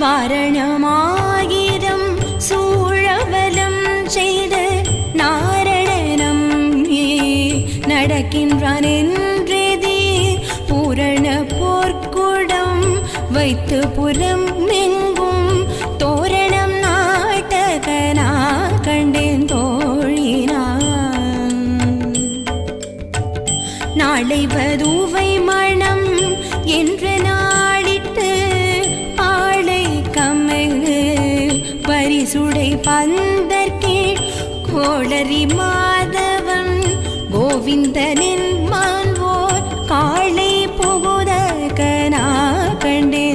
வாரணமாயிரம் சூழவலம் செய்து நாரணனம் நடக்கின்றான் என்றேதி பூரண போர்க்குடம் வைத்து புறம் எங்கும் தோரணம் நாட்டகனா கண்டேன் தோழினான். நாளை வதுவை மணம் என்று நாடிட்டு ஆளை கமங்கு பரிசுடை பந்தற்கீழ் கோளரி மாதவன் கோவிந்தனின் மான்வோர் காளை புகுத கனா கண்டேன்